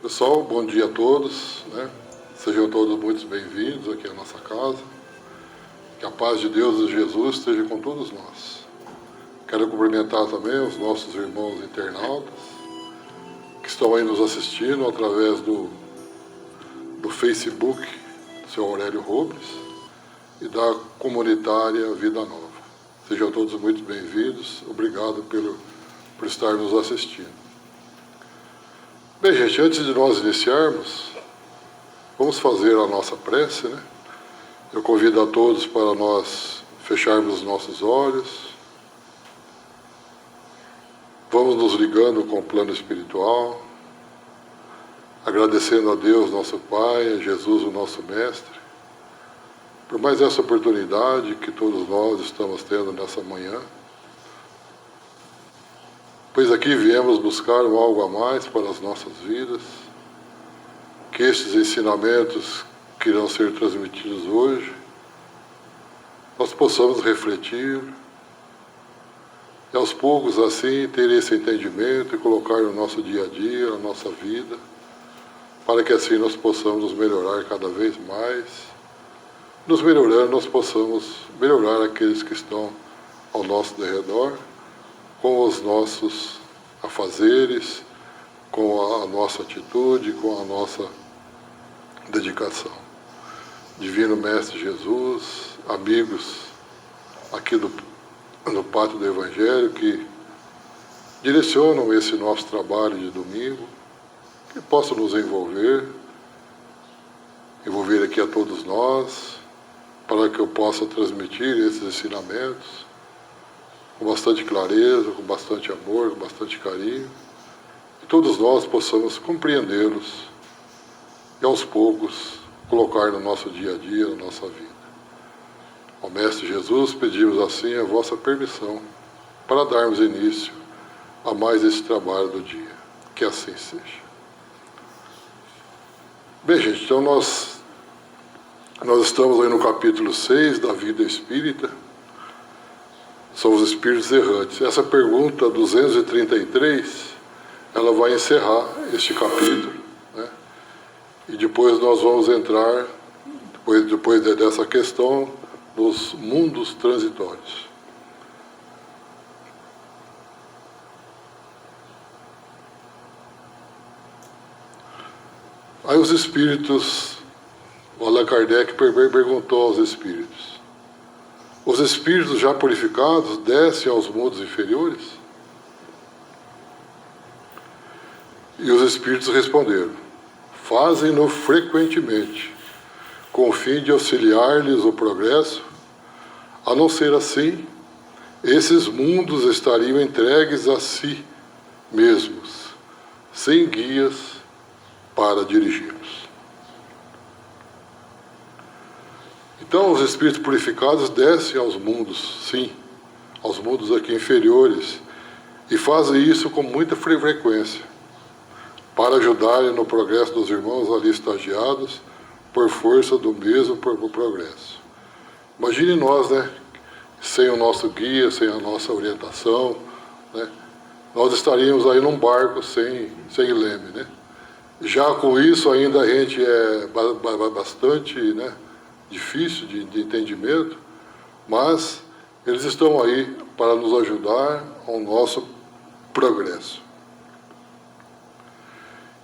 Pessoal, bom dia a todos, né? Sejam todos muito bem-vindos aqui à nossa casa. Que a paz de Deus e Jesus esteja com todos nós. Quero cumprimentar também os nossos irmãos internautas que estão aí nos assistindo através do Facebook do seu Aurélio Robles e da comunitária Vida Nova. Sejam todos muito bem-vindos. Obrigado por estar nos assistindo. Bem, gente, antes de nós iniciarmos, vamos fazer a nossa prece, né? Eu convido a todos para nós fecharmos os nossos olhos. Vamos nos ligando com o plano espiritual, agradecendo a Deus, nosso Pai, a Jesus, o nosso Mestre, por mais essa oportunidade que todos nós estamos tendo nessa manhã. Pois aqui viemos buscar um algo a mais para as nossas vidas, que estes ensinamentos que irão ser transmitidos hoje, nós possamos refletir e aos poucos assim ter esse entendimento e colocar no nosso dia a dia, na nossa vida, para que assim nós possamos nos melhorar cada vez mais. Nos melhorando, nós possamos melhorar aqueles que estão ao nosso derredor, com os nossos afazeres, com a nossa atitude, com a nossa dedicação. Divino Mestre Jesus, amigos aqui no Pátio do Evangelho que direcionam esse nosso trabalho de domingo, que possam nos envolver aqui a todos nós, para que eu possa transmitir esses ensinamentos com bastante clareza, com bastante amor, com bastante carinho, e todos nós possamos compreendê-los e aos poucos colocar no nosso dia a dia, na nossa vida. Ao Mestre Jesus, pedimos assim a vossa permissão para darmos início a mais esse trabalho do dia. Que assim seja. Bem, gente, então nós estamos aí no capítulo 6 da vida espírita. São os espíritos errantes. Essa pergunta 233, ela vai encerrar este capítulo, né? E depois nós vamos entrar, depois dessa questão, nos mundos transitórios. Aí os espíritos, o Allan Kardec perguntou aos espíritos: os espíritos já purificados descem aos mundos inferiores? E os espíritos responderam: fazem-no frequentemente, com o fim de auxiliar-lhes o progresso. A não ser assim, esses mundos estariam entregues a si mesmos, sem guias para dirigi-los. Então, os espíritos purificados descem aos mundos, sim, aos mundos aqui inferiores, e fazem isso com muita frequência, para ajudarem no progresso dos irmãos ali estagiados, por força do mesmo progresso. Imagine nós, né, sem o nosso guia, sem a nossa orientação, né, nós estaríamos aí num barco sem leme, né? Já com isso ainda a gente é bastante, né, difícil de entendimento, mas eles estão aí para nos ajudar ao nosso progresso.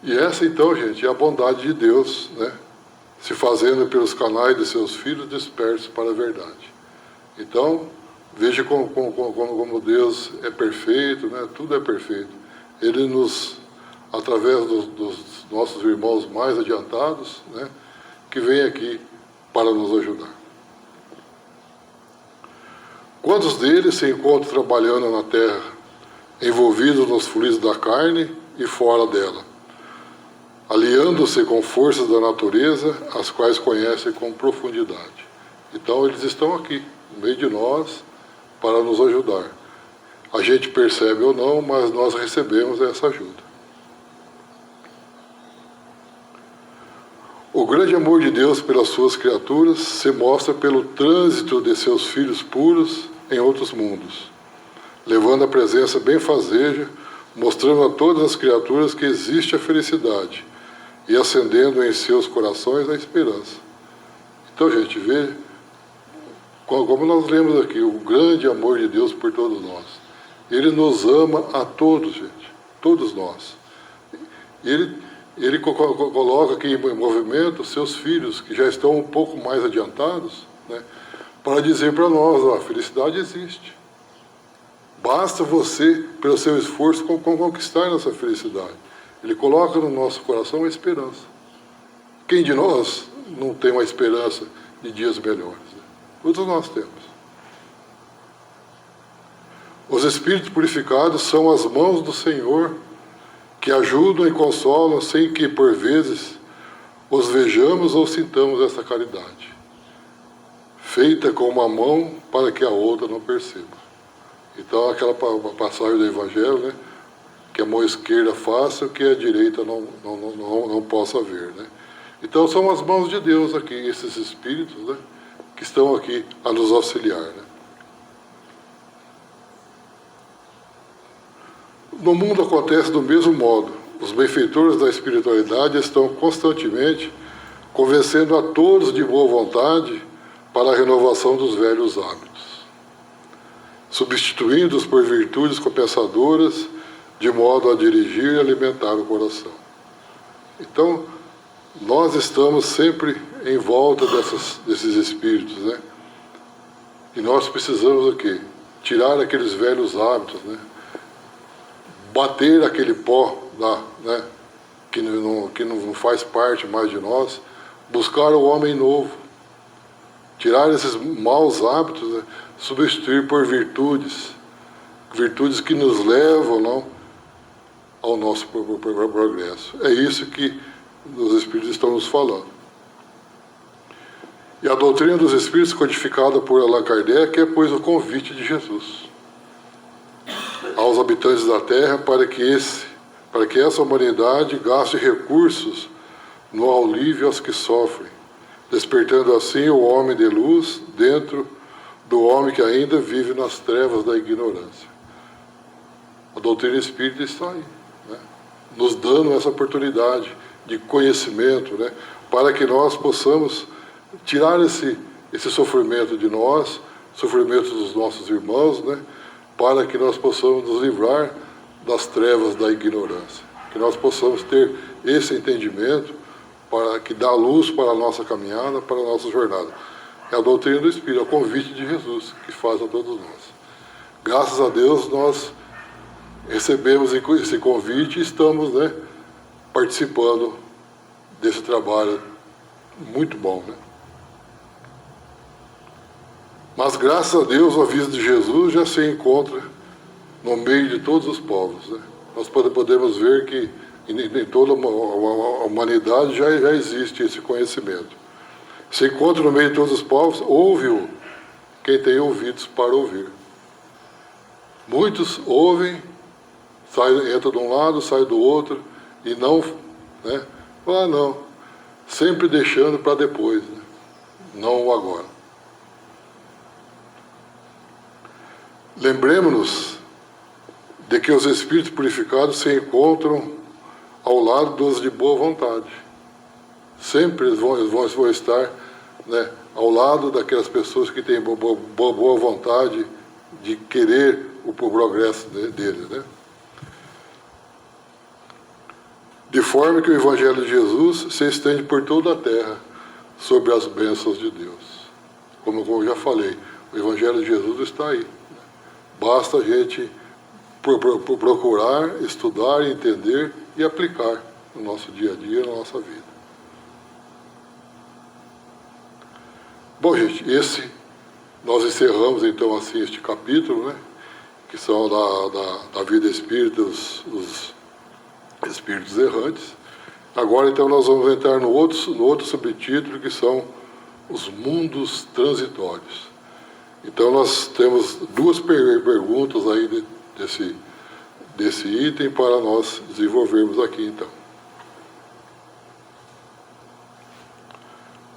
E essa então, gente, é a bondade de Deus, né, se fazendo pelos canais de seus filhos dispersos para a verdade. Então, veja como Deus é perfeito, né, tudo é perfeito. Ele nos, através dos nossos irmãos mais adiantados, né, que vem aqui para nos ajudar. Quantos deles se encontram trabalhando na terra, envolvidos nos fluidos da carne e fora dela, aliando-se com forças da natureza, as quais conhecem com profundidade? Então eles estão aqui, no meio de nós, para nos ajudar. A gente percebe ou não, mas nós recebemos essa ajuda. O grande amor de Deus pelas suas criaturas se mostra pelo trânsito de seus filhos puros em outros mundos, levando a presença benfazeja, mostrando a todas as criaturas que existe a felicidade, e acendendo em seus corações a esperança. Então, gente, vê como nós lemos aqui, o grande amor de Deus por todos nós. Ele nos ama a todos, gente, todos nós. Ele coloca aqui em movimento seus filhos, que já estão um pouco mais adiantados, né, para dizer para nós, ó, a felicidade existe. Basta você, pelo seu esforço, conquistar essa felicidade. Ele coloca no nosso coração a esperança. Quem de nós não tem uma esperança de dias melhores? Todos nós temos. Os espíritos purificados são as mãos do Senhor que ajudam e consolam sem que, por vezes, os vejamos ou sintamos essa caridade, feita com uma mão para que a outra não perceba. Então, aquela passagem do Evangelho, né, que a mão esquerda faça o que a direita não possa ver. Né? Então, são as mãos de Deus aqui, esses espíritos, né, que estão aqui a nos auxiliar. Né? No mundo acontece do mesmo modo. Os benfeitores da espiritualidade estão constantemente convencendo a todos de boa vontade para a renovação dos velhos hábitos, substituindo-os por virtudes compensadoras, de modo a dirigir e alimentar o coração. Então, nós estamos sempre em volta desses espíritos, né? E nós precisamos o quê? Tirar aqueles velhos hábitos, né? Bater aquele pó lá, né? que não faz parte mais de nós, buscar o homem novo, tirar esses maus hábitos, né? Substituir por virtudes que nos levam, não, ao nosso progresso. É isso que os Espíritos estão nos falando. E a doutrina dos Espíritos, codificada por Allan Kardec, é, pois, o convite de Jesus aos habitantes da Terra para que essa humanidade gaste recursos no alívio aos que sofrem, despertando assim o homem de luz dentro do homem que ainda vive nas trevas da ignorância. A doutrina espírita está aí, né? Nos dando essa oportunidade de conhecimento, né? Para que nós possamos tirar esse sofrimento de nós, sofrimento dos nossos irmãos, né? Para que nós possamos nos livrar das trevas da ignorância, que nós possamos ter esse entendimento para que dá luz para a nossa caminhada, para a nossa jornada. É a doutrina do Espírito, é o convite de Jesus que faz a todos nós. Graças a Deus nós recebemos esse convite e estamos, né, participando desse trabalho muito bom, né? Mas, graças a Deus, o aviso de Jesus já se encontra no meio de todos os povos. Né? Nós podemos ver que em toda a humanidade já existe esse conhecimento. Se encontra no meio de todos os povos, ouve-o quem tem ouvidos para ouvir. Muitos ouvem, entra de um lado, sai do outro, e não, né? Não, sempre deixando para depois, né? Não o agora. Lembremos-nos de que os espíritos purificados se encontram ao lado dos de boa vontade. Sempre eles vão estar, né, ao lado daquelas pessoas que têm boa vontade de querer o progresso deles, né? De forma que o Evangelho de Jesus se estende por toda a terra sobre as bênçãos de Deus. Como eu já falei, o Evangelho de Jesus está aí. Basta a gente procurar, estudar, entender e aplicar no nosso dia a dia, na nossa vida. Bom, gente, nós encerramos então assim este capítulo, né, que são da vida espírita, os espíritos errantes. Agora então nós vamos entrar no outro subtítulo, que são os mundos transitórios. Então nós temos duas perguntas aí desse item para nós desenvolvermos aqui então.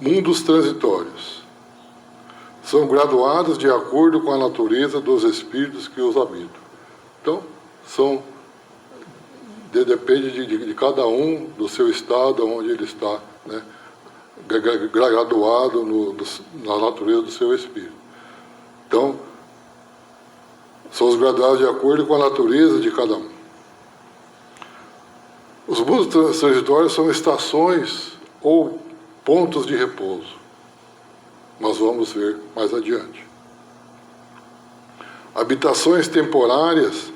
Mundos transitórios são graduados de acordo com a natureza dos espíritos que os habitam. Então, são depende de cada um, do seu estado, onde ele está, né? Graduado na natureza do seu espírito. Então, são os graduados de acordo com a natureza de cada um. Os mundos transitórios são estações ou pontos de repouso. Nós vamos ver mais adiante. Habitações temporárias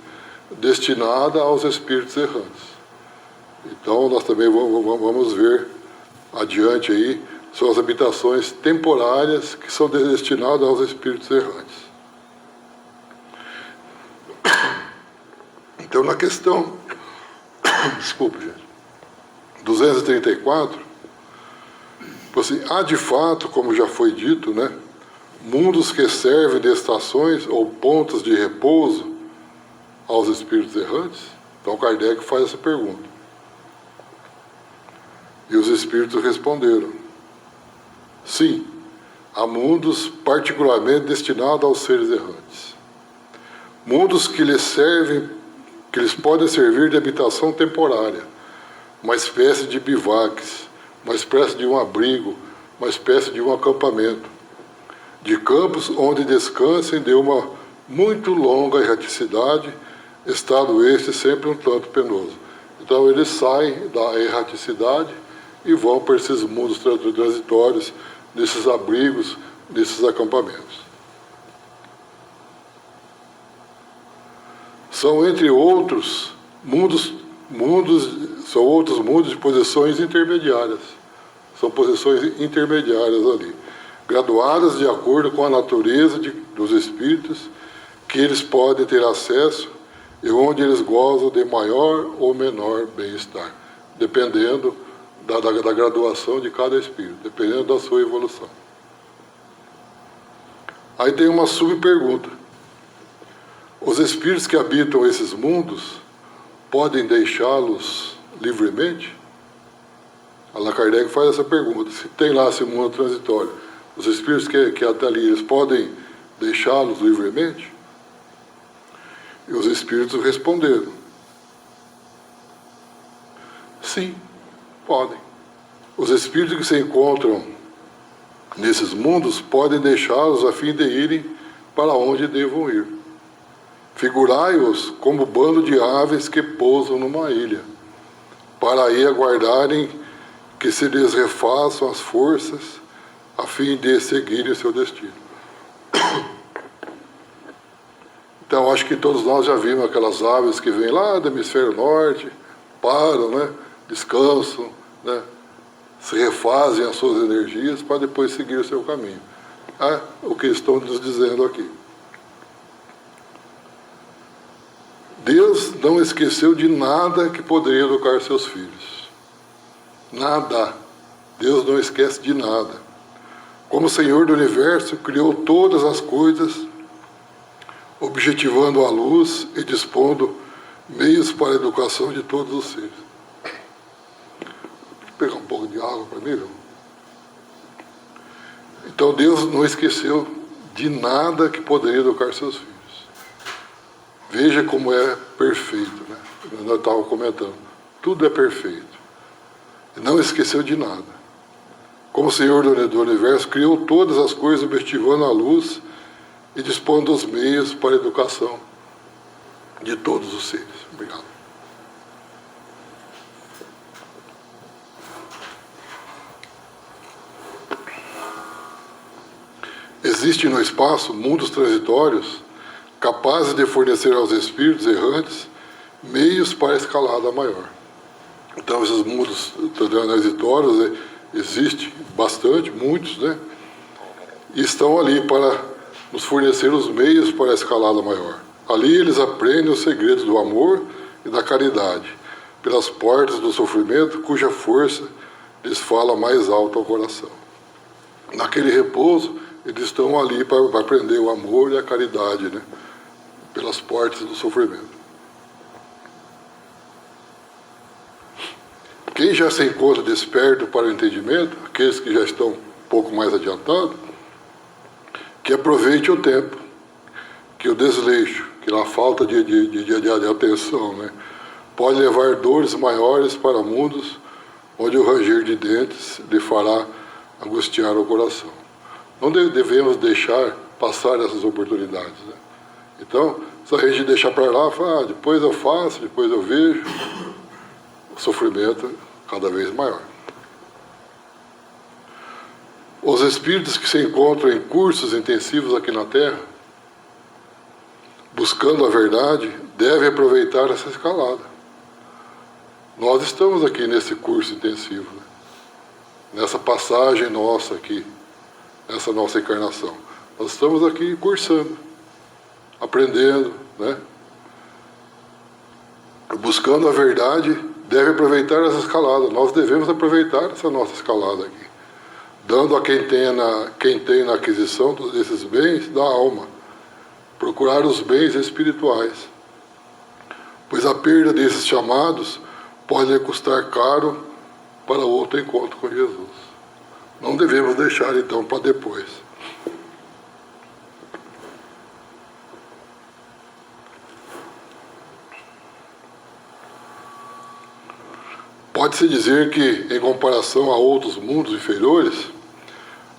destinadas aos espíritos errantes. Então, nós também vamos ver adiante aí, são as habitações temporárias que são destinadas aos espíritos errantes. Então, na questão, desculpe, gente, 234, assim, há de fato, como já foi dito, né, mundos que servem de estações ou pontos de repouso aos espíritos errantes? Então, Kardec faz essa pergunta. E os espíritos responderam: sim, há mundos particularmente destinados aos seres errantes. Mundos que lhes podem servir de habitação temporária, uma espécie de bivaques, uma espécie de um abrigo, uma espécie de um acampamento, de campos onde descansem de uma muito longa erraticidade, estado este sempre um tanto penoso. Então eles saem da erraticidade e vão para esses mundos transitórios, nesses abrigos, nesses acampamentos. São, entre outros, são outros mundos de posições intermediárias. São posições intermediárias ali, graduadas de acordo com a natureza dos espíritos que eles podem ter acesso e onde eles gozam de maior ou menor bem-estar, dependendo da graduação de cada espírito, dependendo da sua evolução. Aí tem uma subpergunta. Os espíritos que habitam esses mundos podem deixá-los livremente? Allan Kardec faz essa pergunta. Se tem lá esse mundo transitório, os espíritos que até ali, eles podem deixá-los livremente? E os espíritos responderam: sim, podem. Os espíritos que se encontram nesses mundos podem deixá-los a fim de irem para onde devam ir. Figurai-os como bando de aves que pousam numa ilha, para aí aguardarem que se lhes refaçam as forças a fim de seguirem o seu destino. Então, acho que todos nós já vimos aquelas aves que vêm lá do hemisfério norte, param, né, descansam, né, se refazem as suas energias para depois seguir o seu caminho. É o que estão nos dizendo aqui. Deus não esqueceu de nada que poderia educar seus filhos. Nada. Deus não esquece de nada. Como Senhor do Universo, criou todas as coisas, objetivando a luz e dispondo meios para a educação de todos os seres. Vou pegar um pouco de água para mim, viu? Então Deus não esqueceu de nada que poderia educar seus filhos. Veja como é perfeito, né? Nós estávamos comentando. Tudo é perfeito. E não esqueceu de nada. Como o Senhor do Universo criou todas as coisas, objetivando a luz e dispondo dos meios para a educação de todos os seres. Obrigado. Existem no espaço mundos transitórios capazes de fornecer aos espíritos errantes meios para a escalada maior. Então, esses mundos transitórios existem bastante, muitos, né? E estão ali para nos fornecer os meios para a escalada maior. Ali eles aprendem os segredos do amor e da caridade, pelas portas do sofrimento, cuja força lhes fala mais alto ao coração. Naquele repouso, eles estão ali para aprender o amor e a caridade, né? Pelas portas do sofrimento. Quem já se encontra desperto para o entendimento, aqueles que já estão um pouco mais adiantados, que aproveite o tempo, que o desleixo, que a falta de atenção, né, pode levar dores maiores para mundos onde o ranger de dentes lhe fará angustiar o coração. Não devemos deixar passar essas oportunidades, né? Então, se a gente deixar para lá, fala, depois eu faço, depois eu vejo, o sofrimento cada vez maior. Os espíritos que se encontram em cursos intensivos aqui na Terra, buscando a verdade, devem aproveitar essa escalada. Nós estamos aqui nesse curso intensivo, né? Nessa passagem nossa aqui, nessa nossa encarnação. Nós estamos aqui cursando, aprendendo, né? Buscando a verdade, deve aproveitar essa escalada. Nós devemos aproveitar essa nossa escalada aqui, dando a quem tem na aquisição desses bens da alma, procurar os bens espirituais, pois a perda desses chamados pode lhe custar caro para outro encontro com Jesus. Não devemos deixar então para depois. Pode-se dizer que, em comparação a outros mundos inferiores,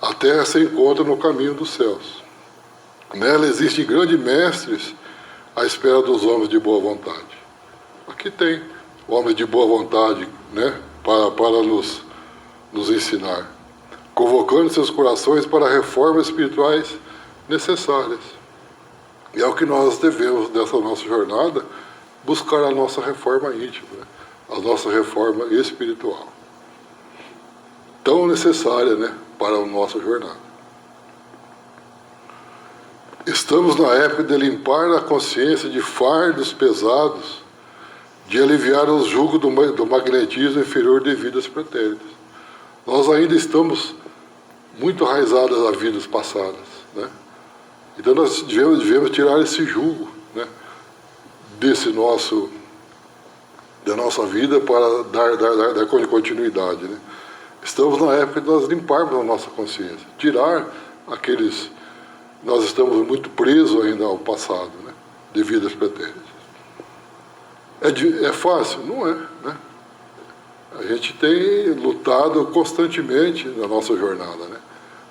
a Terra se encontra no caminho dos céus. Nela existem grandes mestres à espera dos homens de boa vontade. Aqui tem homens de boa vontade, né, para nos ensinar, convocando seus corações para reformas espirituais necessárias. E é o que nós devemos, nessa nossa jornada, buscar a nossa reforma íntima, né? A nossa reforma espiritual, tão necessária, né, para a nossa jornada. Estamos na época de limpar a consciência de fardos pesados, de aliviar os julgos do magnetismo inferior de vidas pretéritas. Nós ainda estamos muito arraizados a vidas passadas, né? Então nós devemos tirar esse julgo, né, da nossa vida para dar continuidade, né? Estamos na época de nós limparmos a nossa consciência, tirar aqueles... Nós estamos muito presos ainda ao passado, né, de vidas pretéritas. É fácil? Não é, né? A gente tem lutado constantemente na nossa jornada, né?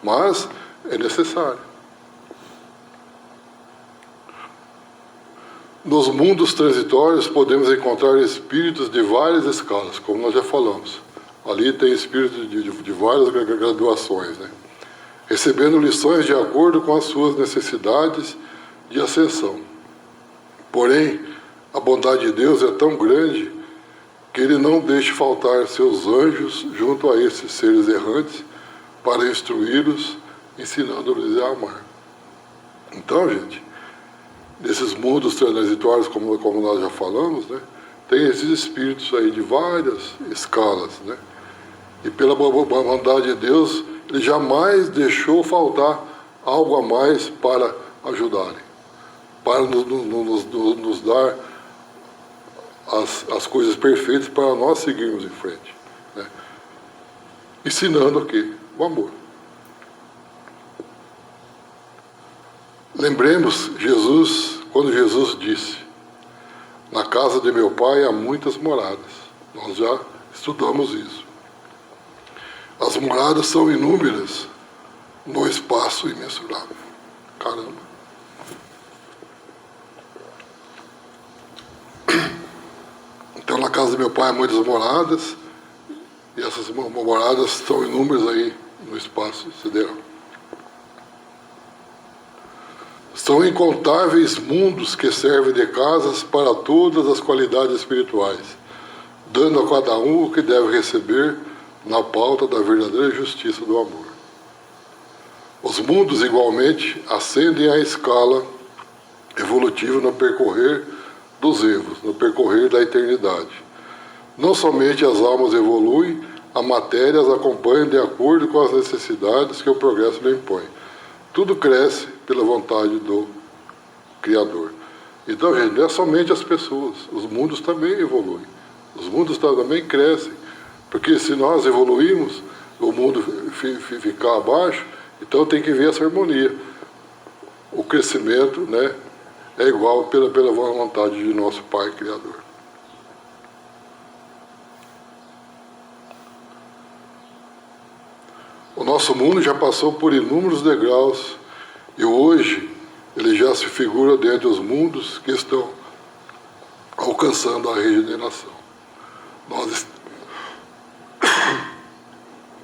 Mas é necessário. Nos mundos transitórios podemos encontrar espíritos de várias escalas, como nós já falamos. Ali tem espíritos de várias graduações, né? Recebendo lições de acordo com as suas necessidades de ascensão. Porém, a bondade de Deus é tão grande que Ele não deixa faltar seus anjos junto a esses seres errantes para instruí-los, ensinando-lhes a amar. Então, gente, nesses mundos transitórios, como nós já falamos, né, tem esses espíritos aí de várias escalas, né? E pela bondade de Deus, Ele jamais deixou faltar algo a mais para ajudarem, para nos dar as coisas perfeitas para nós seguirmos em frente, né? Ensinando o quê? O amor. Lembremos quando Jesus disse: na casa de meu Pai há muitas moradas. Nós já estudamos isso. As moradas são inúmeras no espaço imensurável. Caramba! Então, na casa do meu Pai há muitas moradas, e essas moradas são inúmeras aí no espaço sideral. São incontáveis mundos que servem de casas para todas as qualidades espirituais, dando a cada um o que deve receber na pauta da verdadeira justiça do amor. Os mundos, igualmente, ascendem à escala evolutiva no percorrer dos erros, no percorrer da eternidade. Não somente as almas evoluem, a matéria as acompanha de acordo com as necessidades que o progresso lhe impõe. Tudo cresce pela vontade do Criador. Então, gente, não é somente as pessoas, os mundos também evoluem. Os mundos também crescem. Porque se nós evoluímos, o mundo ficar abaixo, então tem que ver essa harmonia. O crescimento, né, é igual pela vontade de nosso Pai Criador. O nosso mundo já passou por inúmeros degraus e hoje ele já se figura dentre os mundos que estão alcançando a regeneração.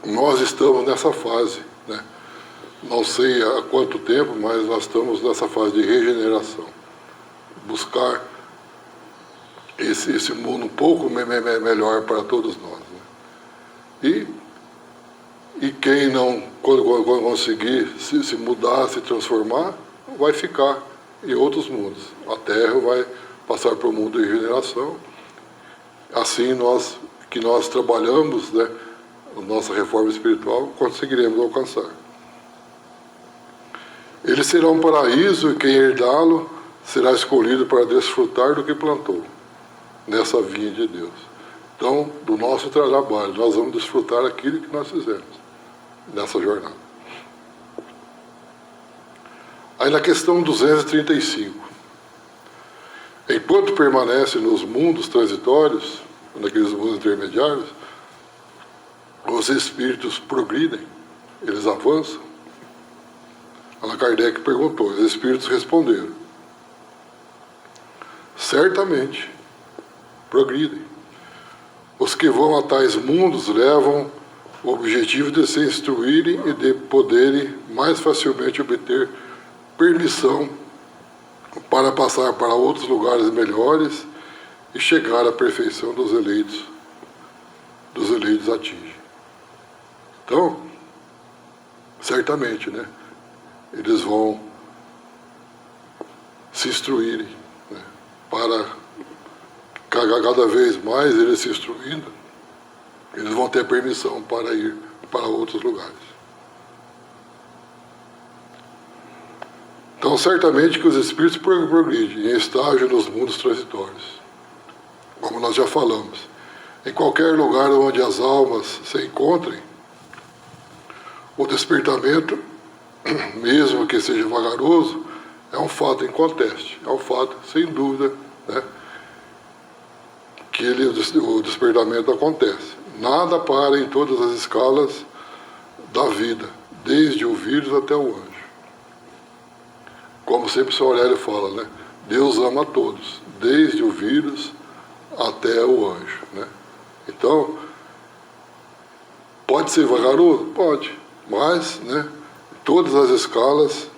Nós estamos nessa fase, né? Não sei há quanto tempo, mas nós estamos nessa fase de regeneração. Buscar esse mundo um pouco melhor para todos nós, né? E quem não, quando conseguir se mudar, se transformar, vai ficar em outros mundos. A Terra vai passar para o mundo de regeneração. Assim, nós trabalhamos, né, a nossa reforma espiritual, conseguiremos alcançar. Ele será um paraíso e quem herdá-lo será escolhido para desfrutar do que plantou nessa vinha de Deus. Então, do nosso trabalho, nós vamos desfrutar aquilo que nós fizemos nessa jornada. Aí na questão 235. Enquanto permanece nos mundos transitórios, naqueles mundos intermediários, os espíritos progridem, eles avançam. Allan Kardec perguntou, os espíritos responderam: certamente progridem. Os que vão a tais mundos levam o objetivo de se instruírem e de poderem mais facilmente obter permissão para passar para outros lugares melhores e chegar à perfeição dos eleitos atinge. Então, certamente, né, eles vão se instruírem, né, para cada vez mais eles se instruindo, eles vão ter permissão para ir para outros lugares. Então, certamente que os espíritos progridem em estágio nos mundos transitórios. Como nós já falamos, em qualquer lugar onde as almas se encontrem, o despertamento, mesmo que seja vagaroso, é um fato inconteste, é um fato, sem dúvida, né, que o despertamento acontece. Nada para em todas as escalas da vida, desde o vírus até o anjo. Como sempre o São Aurélio fala, né? Deus ama a todos, desde o vírus até o anjo, né? Então, pode ser vagaroso? Pode, mas, né, todas as escalas,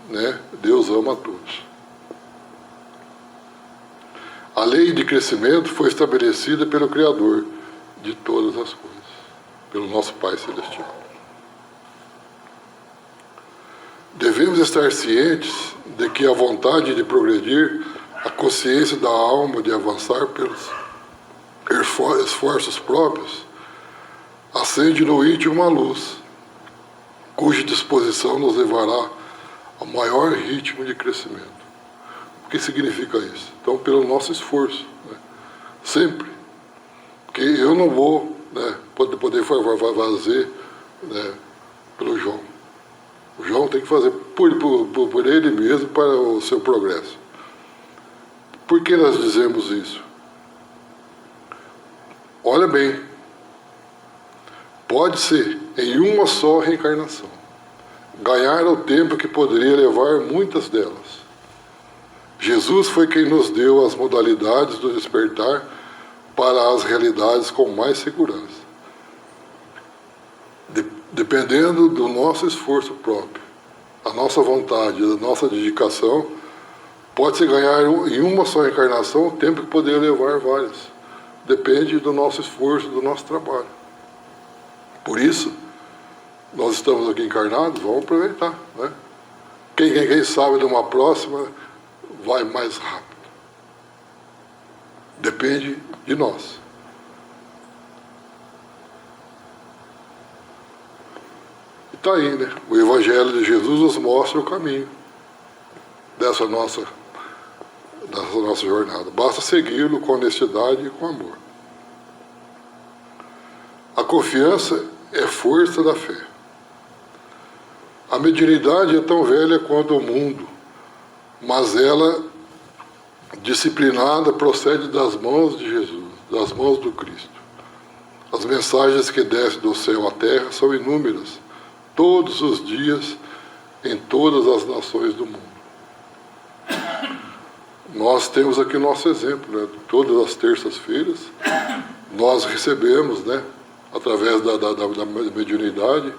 né, Deus ama a todos. A lei de crescimento foi estabelecida pelo Criador de todas as coisas, pelo nosso Pai Celestial. Devemos estar cientes de que a vontade de progredir, a consciência da alma de avançar pelos esforços próprios, acende no íntimo uma luz, cuja disposição nos levará ao maior ritmo de crescimento. O que significa isso? Então, pelo nosso esforço, né? Sempre. Porque eu não vou, né, poder fazer, né, pelo João. O João tem que fazer por ele mesmo para o seu progresso. Por que nós dizemos isso? Olha bem, pode ser em uma só reencarnação ganhar o tempo que poderia levar muitas delas. Jesus foi quem nos deu as modalidades do despertar para as realidades com mais segurança. Dependendo do nosso esforço próprio, a nossa vontade, a nossa dedicação, pode-se ganhar em uma só encarnação o tempo que poderia levar várias. Depende do nosso esforço, do nosso trabalho. Por isso, nós estamos aqui encarnados, vamos aproveitar, né? Quem sabe de uma próxima vai mais rápido. Depende de nós. E está aí, né? O Evangelho de Jesus nos mostra o caminho dessa nossa jornada. Basta segui-lo com honestidade e com amor. A confiança é força da fé. A mediunidade é tão velha quanto o mundo, mas ela, disciplinada, procede das mãos de Jesus, das mãos do Cristo. As mensagens que descem do céu à terra são inúmeras, todos os dias, em todas as nações do mundo. Nós temos aqui o nosso exemplo, né? Todas as terças-feiras, nós recebemos, né, através da mediunidade,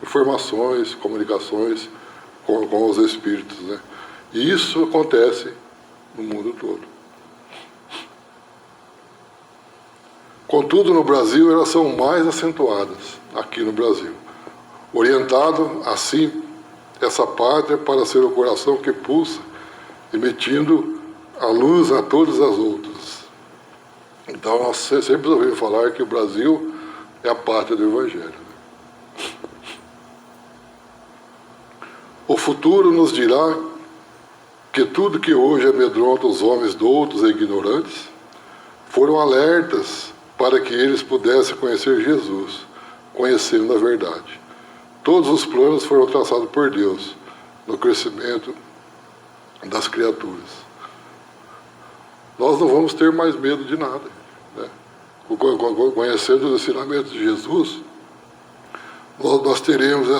informações, comunicações com os espíritos, né? E isso acontece no mundo todo. Contudo, no Brasil, elas são mais acentuadas, aqui no Brasil. Orientado, assim, essa pátria para ser o coração que pulsa, emitindo a luz a todas as outras. Então, nós sempre ouvimos falar que o Brasil é a pátria do Evangelho. O futuro nos dirá que tudo que hoje amedronta os homens doutos e ignorantes foram alertas para que eles pudessem conhecer Jesus, conhecendo a verdade. Todos os planos foram traçados por Deus no crescimento das criaturas. Nós não vamos ter mais medo de nada, né? Conhecendo os ensinamentos de Jesus, nós teremos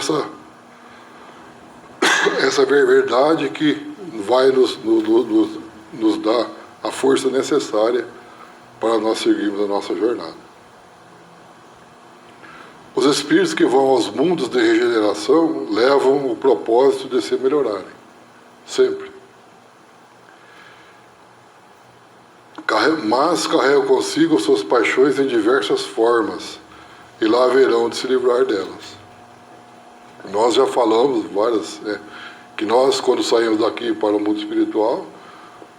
essa verdade que vai nos dar a força necessária para nós seguirmos a nossa jornada. Os espíritos que vão aos mundos de regeneração levam o propósito de se melhorarem, sempre. Mas carregam consigo suas paixões em diversas formas, e lá haverão de se livrar delas. Nós já falamos várias, que nós, quando saímos daqui para o mundo espiritual,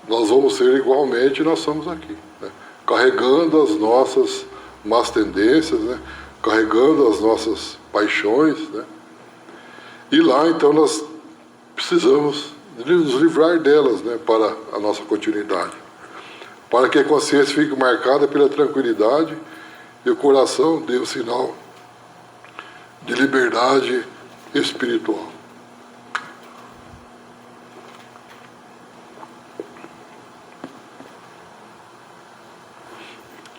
nós vamos ser igualmente, nós somos aqui, né? Carregando as nossas más tendências, né? Carregando as nossas paixões, né? E lá, então, nós precisamos nos livrar delas, né? Para a nossa continuidade. Para que a consciência fique marcada pela tranquilidade e o coração dê o sinal de liberdade espiritual.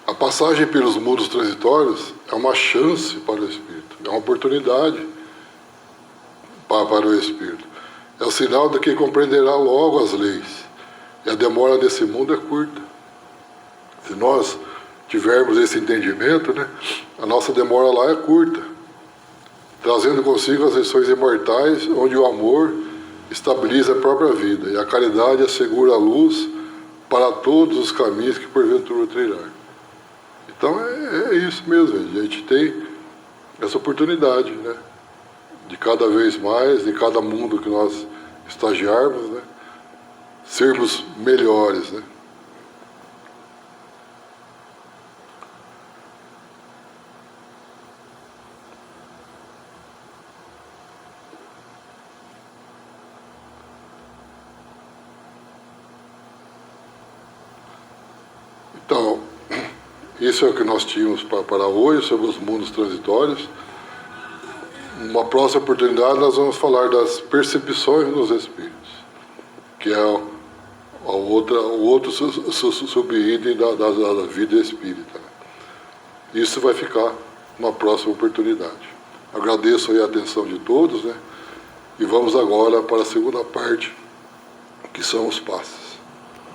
A passagem pelos mundos transitórios é uma chance para o espírito, é uma oportunidade para o espírito. É o sinal de que compreenderá logo as leis, e a demora desse mundo é curta. Se nós tivermos esse entendimento, né, a nossa demora lá é curta, trazendo consigo as lições imortais, onde o amor estabiliza a própria vida e a caridade assegura a luz para todos os caminhos que porventura trilhar. Então é isso mesmo, a gente tem essa oportunidade, né, de cada vez mais, em cada mundo que nós estagiarmos, né, sermos melhores, né. Então, isso é o que nós tínhamos para hoje, sobre os mundos transitórios. Numa próxima oportunidade, nós vamos falar das percepções dos espíritos, que é o outro subitem da vida espírita. Isso vai ficar numa próxima oportunidade. Agradeço aí a atenção de todos, né? E vamos agora para a segunda parte, que são os passos.